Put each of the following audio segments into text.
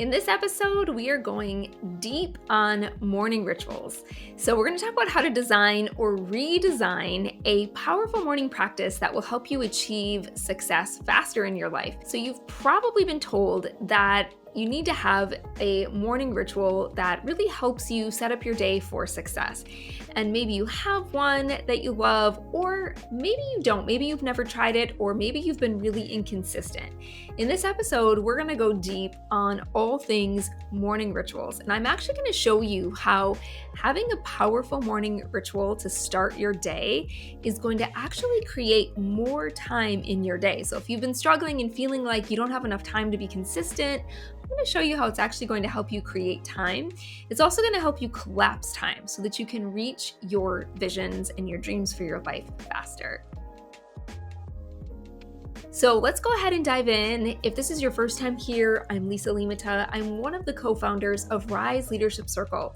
In this episode, we are going deep on morning rituals. So, we're going to talk about how to design or redesign a powerful morning practice that will help you achieve success faster in your life. So, you've probably been told that you need to have a morning ritual that really helps you set up your day for success. And maybe you have one that you love, or maybe you don't. Maybe you've never tried it, or maybe you've been really inconsistent. In this episode, we're going to go deep on all things morning rituals. And I'm actually going to show you how having a powerful morning ritual to start your day is going to actually create more time in your day. So if you've been struggling and feeling like you don't have enough time to be consistent, I'm going to show you how it's actually going to help you create time. It's also going to help you collapse time so that you can reach your visions and your dreams for your life faster. So let's go ahead and dive in. If this is your first time here, I'm Lisa Limata. I'm one of the co-founders of Rise Leadership Circle.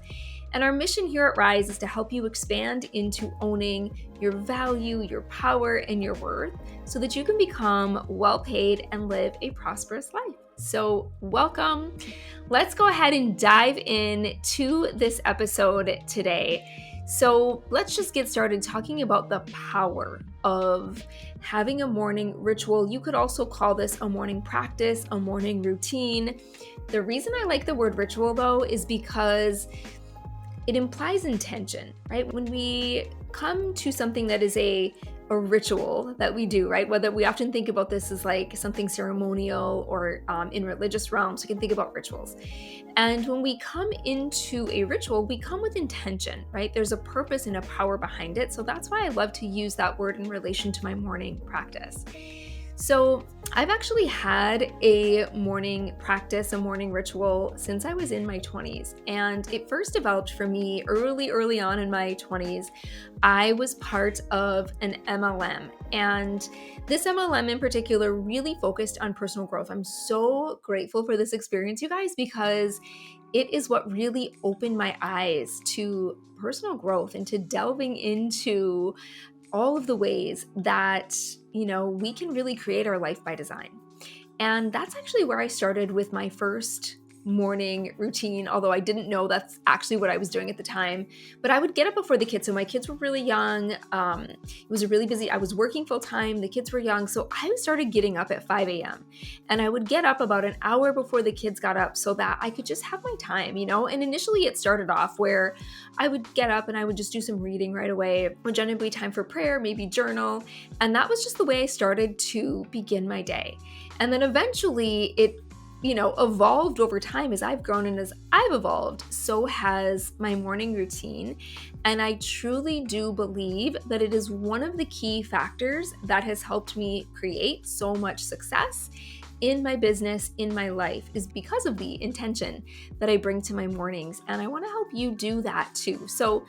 And our mission here at Rise is to help you expand into owning your value, your power, and your worth so that you can become well-paid and live a prosperous life. So welcome. Let's go ahead and dive in to this episode today. So let's just get started talking about the power of having a morning ritual. You could also call this a morning practice, a morning routine. The reason I like the word ritual though is because it implies intention, right? When we come to something that is a ritual that we do, right? Whether we often think about this as like something ceremonial or in religious realms, we can think about rituals. And when we come into a ritual, we come with intention, right? There's a purpose and a power behind it. So that's why I love to use that word in relation to my morning practice. So I've actually had a morning practice, a morning ritual since I was in my 20s. And it first developed for me early on in my 20s. I was part of an MLM. And this MLM in particular really focused on personal growth. I'm so grateful for this experience, you guys, because it is what really opened my eyes to personal growth and to delving into all of the ways that, we can really create our life by design. And that's actually where I started with my first morning routine, although I didn't know that's actually what I was doing at the time. But I would get up before the kids. So my kids were really young. It was really busy. I was working full time. The kids were young. So I started getting up at 5 a.m. And I would get up about an hour before the kids got up so that I could just have my time, And initially it started off where I would get up and I would just do some reading right away. It would generally be time for prayer, maybe journal. And that was just the way I started to begin my day. And then eventually it evolved over time. As I've grown and as I've evolved, so has my morning routine. And I truly do believe that it is one of the key factors that has helped me create so much success in my business, in my life, is because of the intention that I bring to my mornings. And I want to help you do that too. So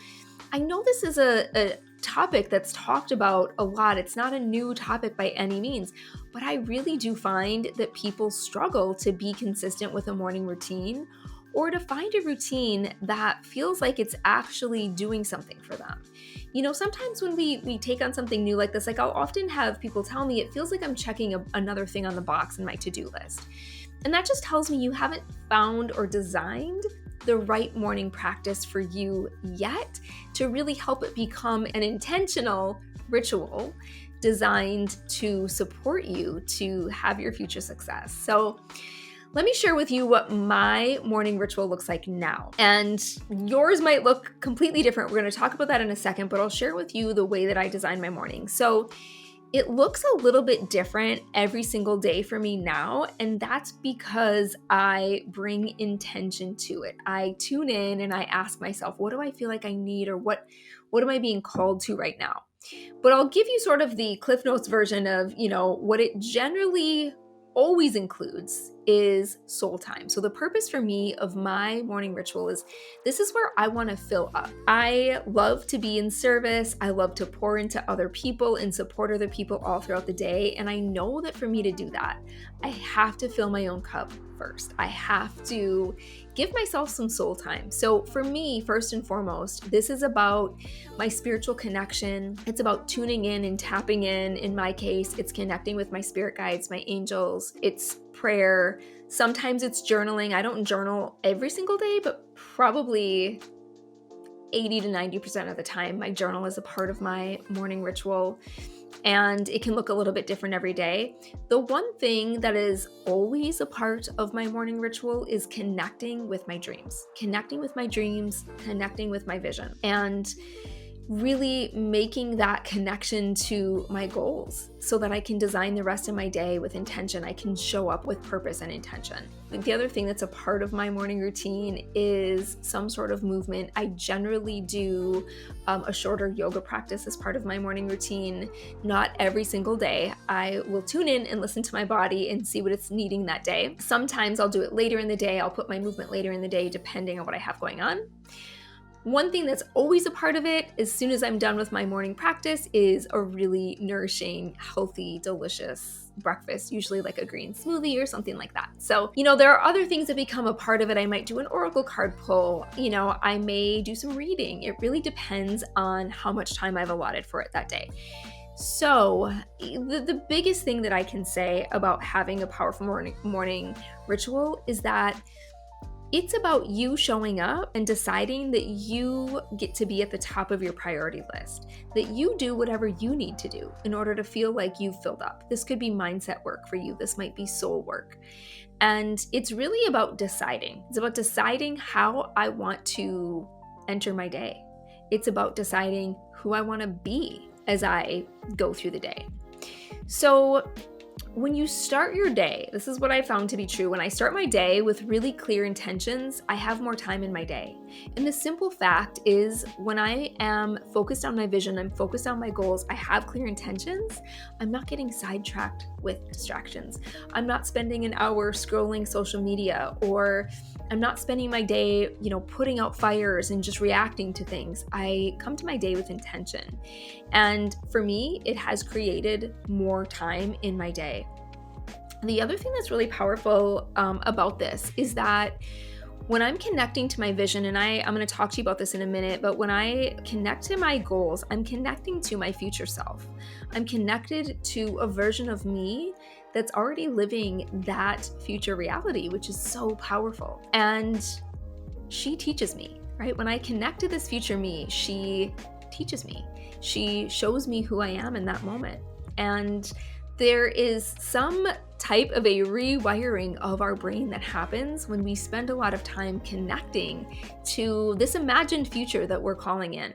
I know this is a topic that's talked about a lot. It's not a new topic by any means, but I really do find that people struggle to be consistent with a morning routine or to find a routine that feels like it's actually doing something for them. Sometimes when we take on something new like this, like I'll often have people tell me it feels like I'm checking another thing on the box in my to-do list. And that just tells me you haven't found or designed the right morning practice for you yet to really help it become an intentional ritual designed to support you to have your future success. So let me share with you what my morning ritual looks like now. And yours might look completely different. We're going to talk about that in a second, but I'll share with you the way that I design my morning. So it looks a little bit different every single day for me now, and that's because I bring intention to it. I tune in and I ask myself, what do I feel like I need, or what am I being called to right now? But I'll give you sort of the Cliff Notes version of, what it generally always includes is soul time. So the purpose for me of my morning ritual is this is where I want to fill up. I love to be in service. I love to pour into other people and support other people all throughout the day. And I know that for me to do that, I have to fill my own cup first. I have to give myself some soul time. So for me, first and foremost, this is about my spiritual connection. It's about tuning in and tapping in. In my case, it's connecting with my spirit guides, my angels. It's prayer. Sometimes it's journaling. I don't journal every single day, but probably 80 to 90% of the time, my journal is a part of my morning ritual. And it can look a little bit different every day. The one thing that is always a part of my morning ritual is connecting with my dreams, connecting with my vision, and really making that connection to my goals so that I can design the rest of my day with intention. I can show up with purpose and intention. The other thing that's a part of my morning routine is some sort of movement. I generally do a shorter yoga practice as part of my morning routine. Not every single day. I will tune in and listen to my body and see what it's needing that day. Sometimes I'll do it later in the day. I'll put my movement later in the day depending on what I have going on. One thing that's always a part of it, as soon as I'm done with my morning practice, is a really nourishing, healthy, delicious breakfast, usually like a green smoothie or something like that. So, there are other things that become a part of it. I might do an oracle card pull. I may do some reading. It really depends on how much time I've allotted for it that day. So the biggest thing that I can say about having a powerful morning ritual is that it's about you showing up and deciding that you get to be at the top of your priority list, that you do whatever you need to do in order to feel like you've filled up. This could be mindset work for you. This might be soul work. And it's really about deciding. It's about deciding how I want to enter my day. It's about deciding who I want to be as I go through the day. So when you start your day, this is what I found to be true. When I start my day with really clear intentions, I have more time in my day. And the simple fact is, when I am focused on my vision, I'm focused on my goals, I have clear intentions, I'm not getting sidetracked with distractions. I'm not spending an hour scrolling social media, or I'm not spending my day, putting out fires and just reacting to things. I come to my day with intention. And for me, it has created more time in my day. The other thing that's really powerful about this is that when I'm connecting to my vision, and I'm going to talk to you about this in a minute, but when I connect to my goals, I'm connecting to my future self. I'm connected to a version of me that's already living that future reality, which is so powerful. And she teaches me, right? When I connect to this future me, she teaches me. She shows me who I am in that moment. And there is some type of a rewiring of our brain that happens when we spend a lot of time connecting to this imagined future that we're calling in.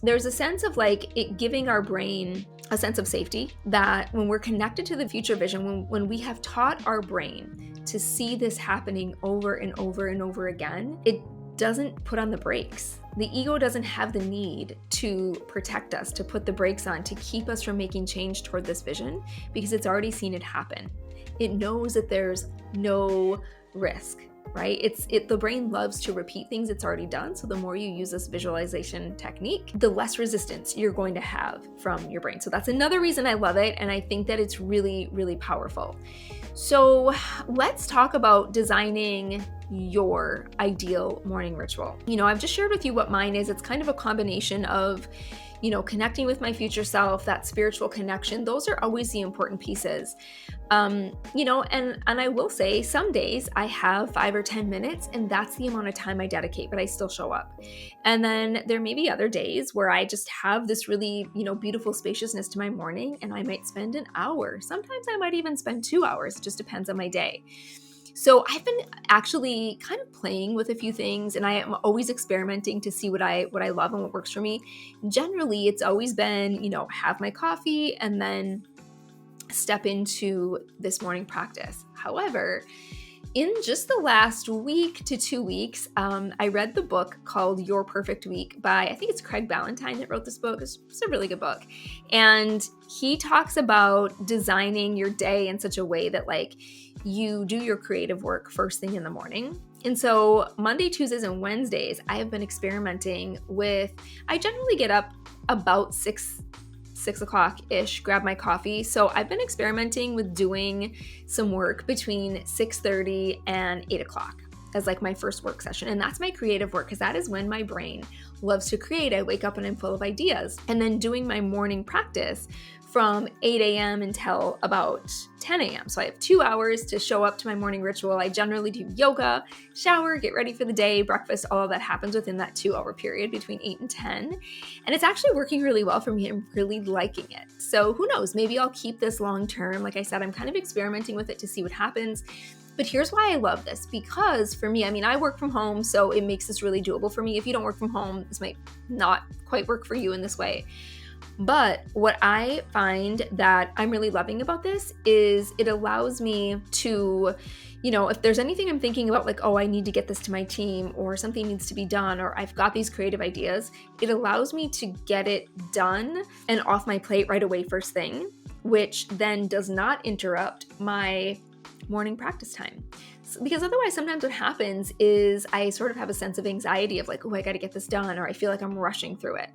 There's a sense of it giving our brain a sense of safety, that when we're connected to the future vision, when we have taught our brain to see this happening over and over and over again, it doesn't put on the brakes. The ego doesn't have the need to protect us, to put the brakes on, to keep us from making change toward this vision, because it's already seen it happen. It knows that there's no risk, right? The brain loves to repeat things it's already done. So the more you use this visualization technique, the less resistance you're going to have from your brain. So that's another reason I love it. And I think that it's really, really powerful. So let's talk about designing your ideal morning ritual. I've just shared with you what mine is. It's kind of a combination of, connecting with my future self, that spiritual connection. Those are always the important pieces. And I will say some days I have 5 or 10 minutes, and that's the amount of time I dedicate, but I still show up. And then there may be other days where I just have this really, beautiful spaciousness to my morning, and I might spend an hour. Sometimes I might even spend 2 hours. It just depends on my day. So I've been actually kind of playing with a few things, and I am always experimenting to see what I love and what works for me. Generally, it's always been, have my coffee and then step into this morning practice. However, in just the last week to 2 weeks, I read the book called Your Perfect Week by, I think it's Craig Ballantyne that wrote this book. It's a really good book. And he talks about designing your day in such a way that you do your creative work first thing in the morning. And so Monday, Tuesdays, and Wednesdays, I have been experimenting with, I generally get up about 6 o'clock-ish, grab my coffee. So I've been experimenting with doing some work between 6:30 and 8 o'clock as my first work session. And that's my creative work, because that is when my brain loves to create. I wake up and I'm full of ideas. And then doing my morning practice from 8 a.m. until about 10 a.m. So I have 2 hours to show up to my morning ritual. I generally do yoga, shower, get ready for the day, breakfast, all of that happens within that 2-hour period between 8 and 10. And it's actually working really well for me. I'm really liking it. So who knows, maybe I'll keep this long term. Like I said, I'm kind of experimenting with it to see what happens. But here's why I love this, because for me, I work from home, so it makes this really doable for me. If you don't work from home, this might not quite work for you in this way. But what I find that I'm really loving about this is it allows me to, if there's anything I'm thinking about, like, oh, I need to get this to my team, or something needs to be done, or I've got these creative ideas, it allows me to get it done and off my plate right away first thing, which then does not interrupt my morning practice time. Because otherwise, sometimes what happens is I sort of have a sense of anxiety of like, oh, I got to get this done, or I feel like I'm rushing through it.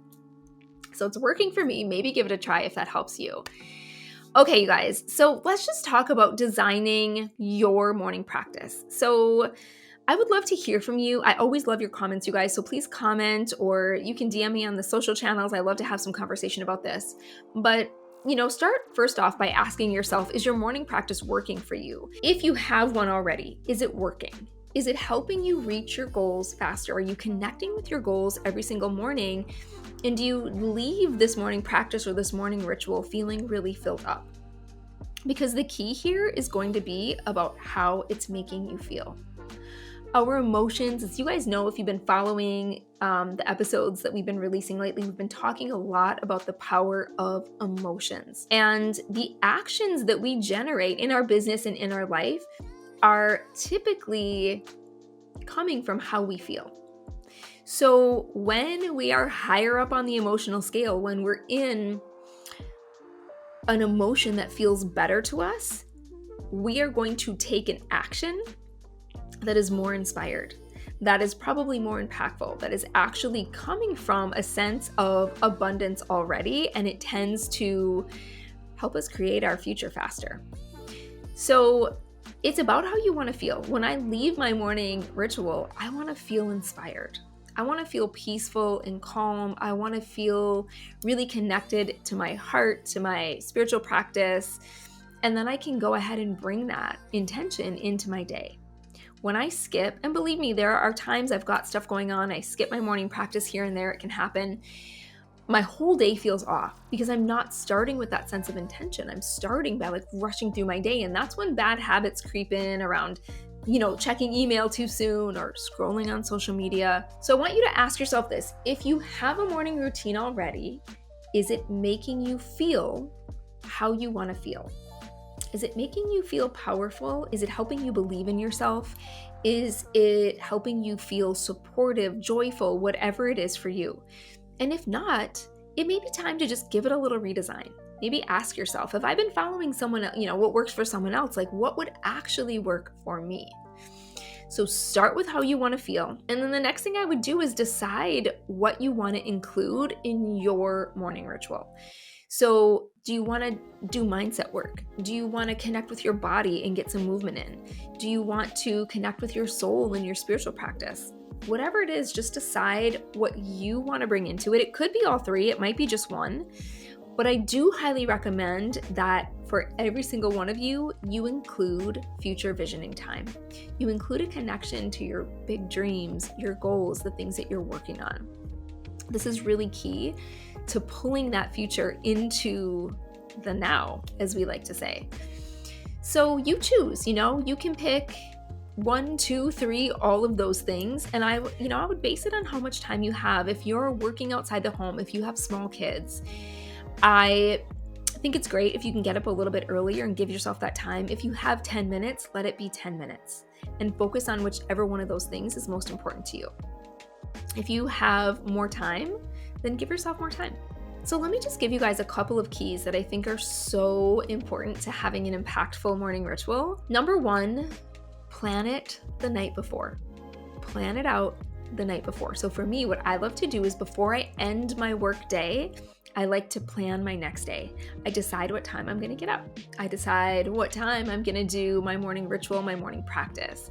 So it's working for me. Maybe give it a try if that helps you. Okay, you guys. So let's just talk about designing your morning practice. So I would love to hear from you. I always love your comments, you guys. So please comment, or you can DM me on the social channels. I love to have some conversation about this. But start first off by asking yourself, is your morning practice working for you? If you have one already, is it working? Is it helping you reach your goals faster? Are you connecting with your goals every single morning? And do you leave this morning practice or this morning ritual feeling really filled up? Because the key here is going to be about how it's making you feel. Our emotions, as you guys know, if you've been following the episodes that we've been releasing lately, we've been talking a lot about the power of emotions. And the actions that we generate in our business and in our life are typically coming from how we feel. So when we are higher up on the emotional scale, when we're in an emotion that feels better to us, we are going to take an action that is more inspired, that is probably more impactful, that is actually coming from a sense of abundance already, and it tends to help us create our future faster. So it's about how you want to feel. When I leave my morning ritual, I want to feel inspired. I want to feel peaceful and calm. I want to feel really connected to my heart, to my spiritual practice, and then I can go ahead and bring that intention into my day. When I skip, and believe me, there are times I've got stuff going on, I skip my morning practice here and there, it can happen. My whole day feels off because I'm not starting with that sense of intention. I'm starting by like rushing through my day, and that's when bad habits creep in around, checking email too soon or scrolling on social media. So I want you to ask yourself this: if you have a morning routine already, is it making you feel how you want to feel? Is it making you feel powerful? Is it helping you believe in yourself? Is it helping you feel supportive, joyful, whatever it is for you? And if not, it may be time to just give it a little redesign. Maybe ask yourself, have I been following someone, what works for someone else? Like, what would actually work for me? So start with how you want to feel. And then the next thing I would do is decide what you want to include in your morning ritual. So do you want to do mindset work? Do you want to connect with your body and get some movement in? Do you want to connect with your soul in your spiritual practice? Whatever it is, just decide what you want to bring into it. It could be all three. It might be just one. But I do highly recommend that for every single one of you, you include future visioning time. You include a connection to your big dreams, your goals, the things that you're working on. This is really key to pulling that future into the now, as we like to say. So you choose, you can pick 1, 2, 3, all of those things. And I would base it on how much time you have. If you're working outside the home, if you have small kids, I think it's great if you can get up a little bit earlier and give yourself that time. If you have 10 minutes, let it be 10 minutes and focus on whichever one of those things is most important to you. If you have more time, then give yourself more time. So let me just give you guys a couple of keys that I think are so important to having an impactful morning ritual. Number 1, plan it the night before. Plan it out the night before. So for me, what I love to do is before I end my work day, I like to plan my next day. I decide what time I'm going to get up. I decide what time I'm going to do my morning ritual, my morning practice.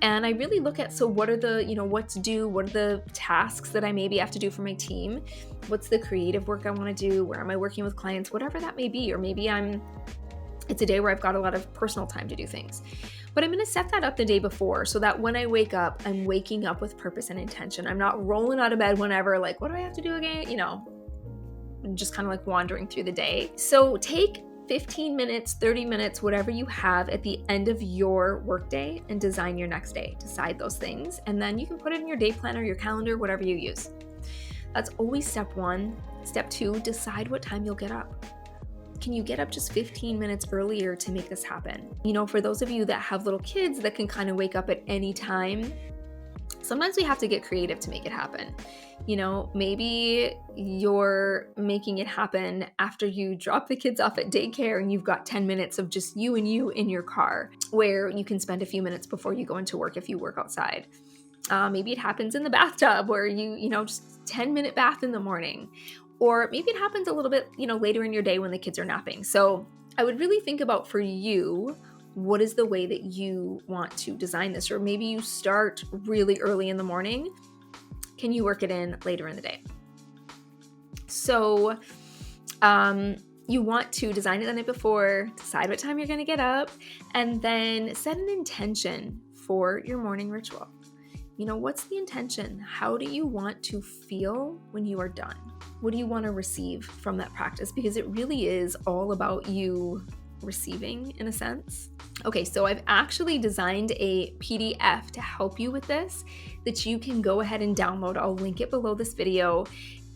And I really look at, so what are the, what to do? What are the tasks that I maybe have to do for my team? What's the creative work I want to do? Where am I working with clients? Whatever that may be. Or maybe it's a day where I've got a lot of personal time to do things. But I'm going to set that up the day before so that when I wake up, I'm waking up with purpose and intention. I'm not rolling out of bed whenever, like, what do I have to do again? Just kind of like wandering through the day. So take 15 minutes, 30 minutes, whatever you have at the end of your workday and design your next day. Decide those things, and then you can put it in your day planner, your calendar, whatever you use. That's always step one. Step two, decide what time you'll get up. Can you get up just 15 minutes earlier to make this happen? For those of you that have little kids that can kind of wake up at any time, sometimes we have to get creative to make it happen. Maybe you're making it happen after you drop the kids off at daycare and you've got 10 minutes of just you and you in your car where you can spend a few minutes before you go into work if you work outside. Maybe it happens in the bathtub where you just 10-minute bath in the morning. Or maybe it happens a little bit, later in your day when the kids are napping. So I would really think about, for you, what is the way that you want to design this? Or maybe you start really early in the morning. Can you work it in later in the day? So you want to design it the night before, decide what time you're going to get up, and then set an intention for your morning ritual. What's the intention? How do you want to feel when you are done? What do you want to receive from that practice? Because it really is all about you receiving, in a sense. Okay, so I've actually designed a PDF to help you with this that you can go ahead and download. I'll link it below this video,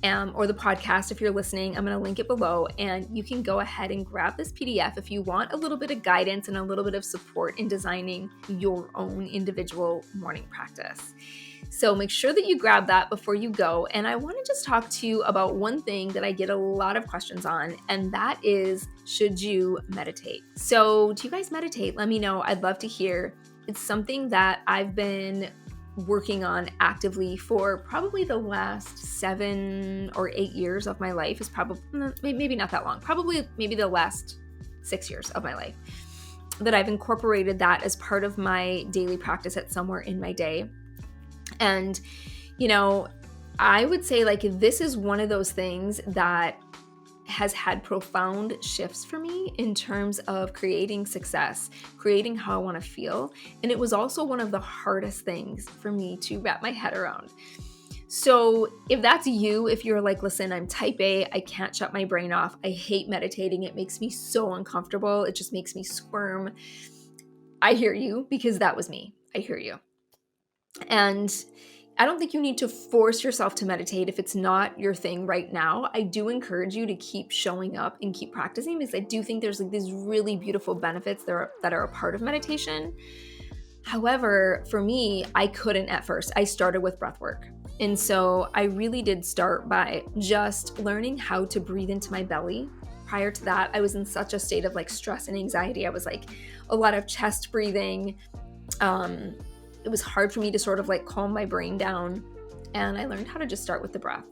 or the podcast if you're listening. I'm going to link it below, and you can go ahead and grab this PDF if you want a little bit of guidance and a little bit of support in designing your own individual morning practice. So make sure that you grab that before you go. And I want to just talk to you about one thing that I get a lot of questions on, and that is, should you meditate? So do you guys meditate? Let me know. I'd love to hear. It's something that I've been working on actively for probably the last 7 or 8 years of my life. Is probably, maybe not that long, probably maybe the last 6 years of my life that I've incorporated that as part of my daily practice at somewhere in my day. And, I would say this is one of those things that has had profound shifts for me in terms of creating success, creating how I want to feel. And it was also one of the hardest things for me to wrap my head around. So if that's you, if you're like, listen, I'm type A, I can't shut my brain off. I hate meditating. It makes me so uncomfortable. It just makes me squirm. I hear you, because that was me. I hear you. And I don't think you need to force yourself to meditate if it's not your thing right now. I do encourage you to keep showing up and keep practicing, because I do think there's these really beautiful benefits that are a part of meditation. However, for me, I couldn't at first. I started with breath work. And so I really did start by just learning how to breathe into my belly. Prior to that, I was in such a state of stress and anxiety. I was a lot of chest breathing. It was hard for me to sort of calm my brain down, and I learned how to just start with the breath.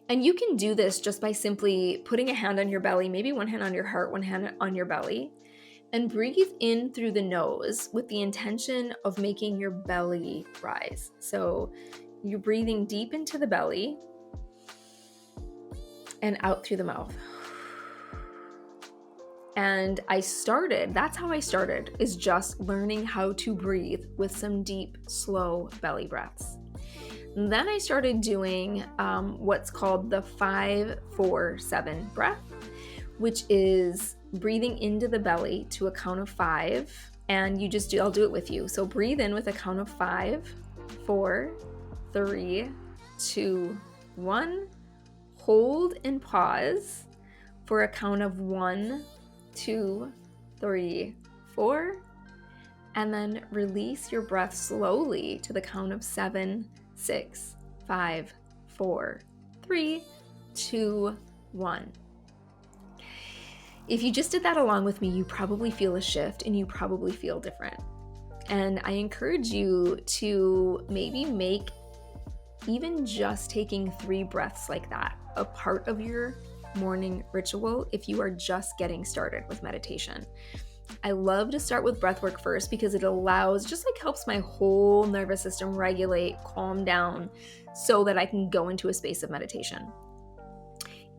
And you can do this just by simply putting a hand on your belly, maybe one hand on your heart, one hand on your belly, and breathe in through the nose with the intention of making your belly rise. So you're breathing deep into the belly and out through the mouth. And that's how I started, is just learning how to breathe with some deep, slow belly breaths. And then I started doing what's called the 5-4-7 breath, which is breathing into the belly to a count of 5. And I'll do it with you. So breathe in with a count of 5, 4, 3, 2, 1. Hold and pause for a count of 1, 2, 3, 4, and then release your breath slowly to the count of 7, 6, 5, 4, 3, 2, 1. If you just did that along with me, you probably feel a shift and you probably feel different. And I encourage you to maybe make even just taking 3 breaths like that a part of your morning ritual if you are just getting started with meditation. I love to start with breath work first because it helps my whole nervous system regulate, calm down, so that I can go into a space of meditation.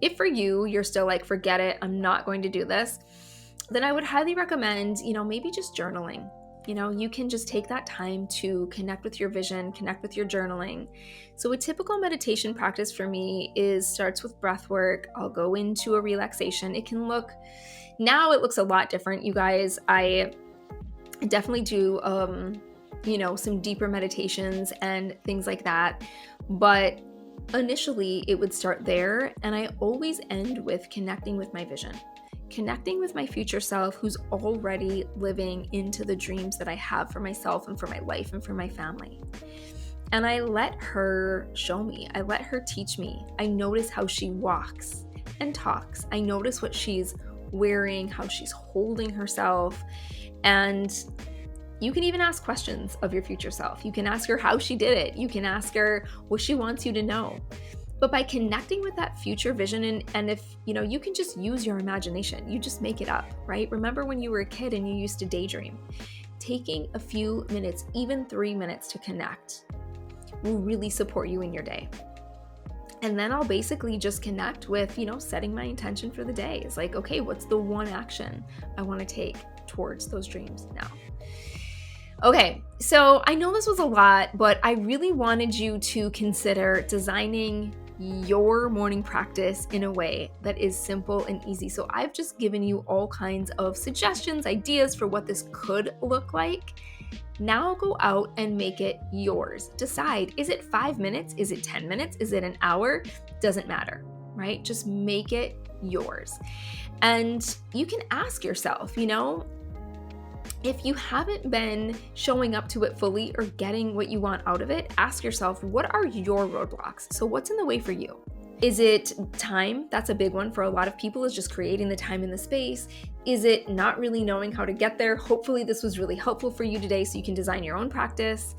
If for you, you're still like, forget it, I'm not going to do this, then I would highly recommend, maybe just journaling. You can just take that time to connect with your vision, connect with your journaling. So a typical meditation practice for me starts with breath work. I'll go into a relaxation. It looks a lot different, you guys. I definitely do, some deeper meditations and things like that. But initially it would start there, and I always end with connecting with my vision. Connecting with my future self who's already living into the dreams that I have for myself and for my life and for my family. And I let her show me. I let her teach me. I notice how she walks and talks. I notice what she's wearing, how she's holding herself. And you can even ask questions of your future self. You can ask her how she did it. You can ask her what she wants you to know. But by connecting with that future vision, and if, you can just use your imagination, you just make it up, right? Remember when you were a kid and you used to daydream? Taking a few minutes, even 3 minutes to connect will really support you in your day. And then I'll basically just connect with, setting my intention for the day. It's like, okay, what's the one action I want to take towards those dreams now? Okay, so I know this was a lot, but I really wanted you to consider designing your morning practice in a way that is simple and easy. So I've just given you all kinds of suggestions, ideas for what this could look like. Now go out and make it yours. Decide, is it 5 minutes? Is it 10 minutes? Is it an hour? Doesn't matter, right? Just make it yours. And you can ask yourself, if you haven't been showing up to it fully or getting what you want out of it, ask yourself, what are your roadblocks? So what's in the way for you? Is it time? That's a big one for a lot of people, is just creating the time and the space. Is it not really knowing how to get there? Hopefully this was really helpful for you today so you can design your own practice.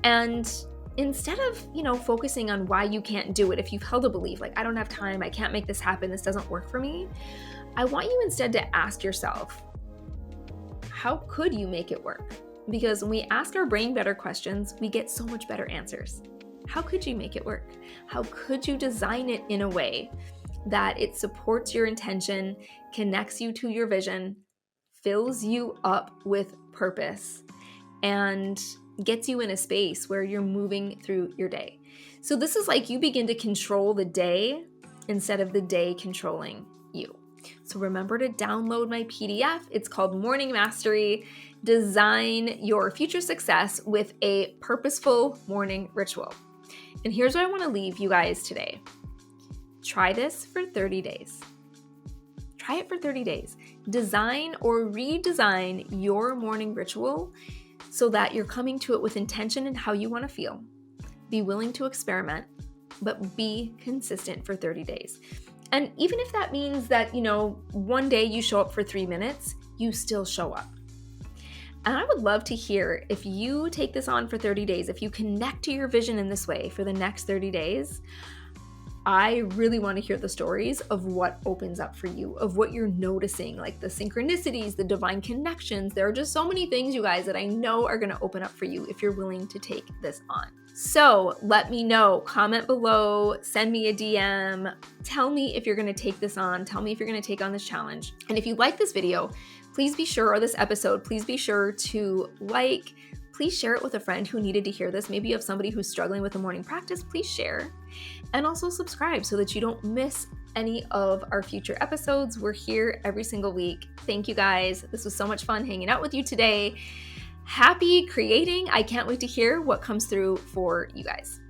And instead of, focusing on why you can't do it, if you've held a belief like, I don't have time, I can't make this happen, this doesn't work for me, I want you instead to ask yourself, how could you make it work? Because when we ask our brain better questions, we get so much better answers. How could you make it work? How could you design it in a way that it supports your intention, connects you to your vision, fills you up with purpose, and gets you in a space where you're moving through your day? So this is like you begin to control the day instead of the day controlling you. So remember to download my PDF. It's called Morning Mastery. Design your future success with a purposeful morning ritual. And here's what I want to leave you guys today. Try this for 30 days. Try it for 30 days. Design or redesign your morning ritual so that you're coming to it with intention and how you want to feel. Be willing to experiment, but be consistent for 30 days. And even if that means that, one day you show up for 3 minutes, you still show up. And I would love to hear if you take this on for 30 days, if you connect to your vision in this way for the next 30 days, I really want to hear the stories of what opens up for you, of what you're noticing, like the synchronicities, the divine connections. There are just so many things, you guys, that I know are going to open up for you if you're willing to take this on. So let me know, comment below, send me a DM, tell me if you're going to take this on, tell me if you're going to take on this challenge. And if you like this video, please be sure, or this episode, please be sure to please share it with a friend who needed to hear this. Maybe you have somebody who's struggling with a morning practice, please share. And also subscribe so that you don't miss any of our future episodes. We're here every single week. Thank you guys. This was so much fun hanging out with you today. Happy creating. I can't wait to hear what comes through for you guys.